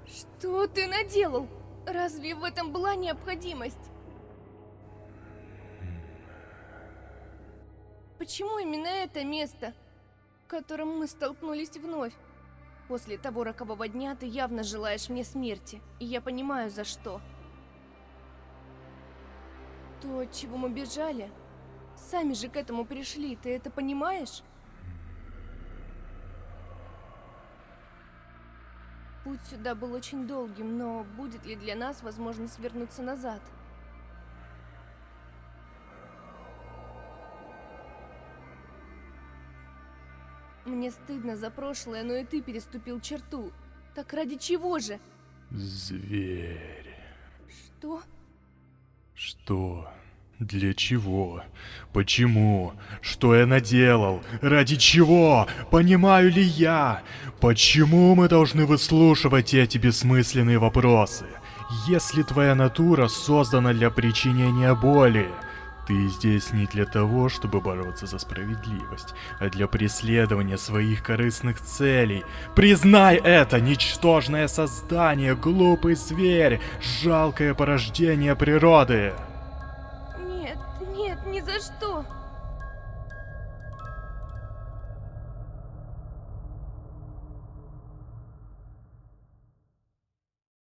Что ты наделал? Разве в этом была необходимость? Почему именно это место, в котором мы столкнулись вновь? После того рокового дня ты явно желаешь мне смерти, и я понимаю, за что. То, от чего мы бежали, сами же к этому пришли, ты это понимаешь? Путь сюда был очень долгим, но будет ли для нас возможность вернуться назад? Мне стыдно за прошлое, но и ты переступил черту. Так ради чего же? Зверь. Что? Что? Для чего? Почему? Что я наделал? Ради чего? Понимаю ли я? Почему мы должны выслушивать эти бессмысленные вопросы? Если твоя натура создана для причинения боли, ты здесь не для того, чтобы бороться за справедливость, а для преследования своих корыстных целей. Признай это, ничтожное создание, глупый зверь, жалкое порождение природы. Нет, нет, ни за что.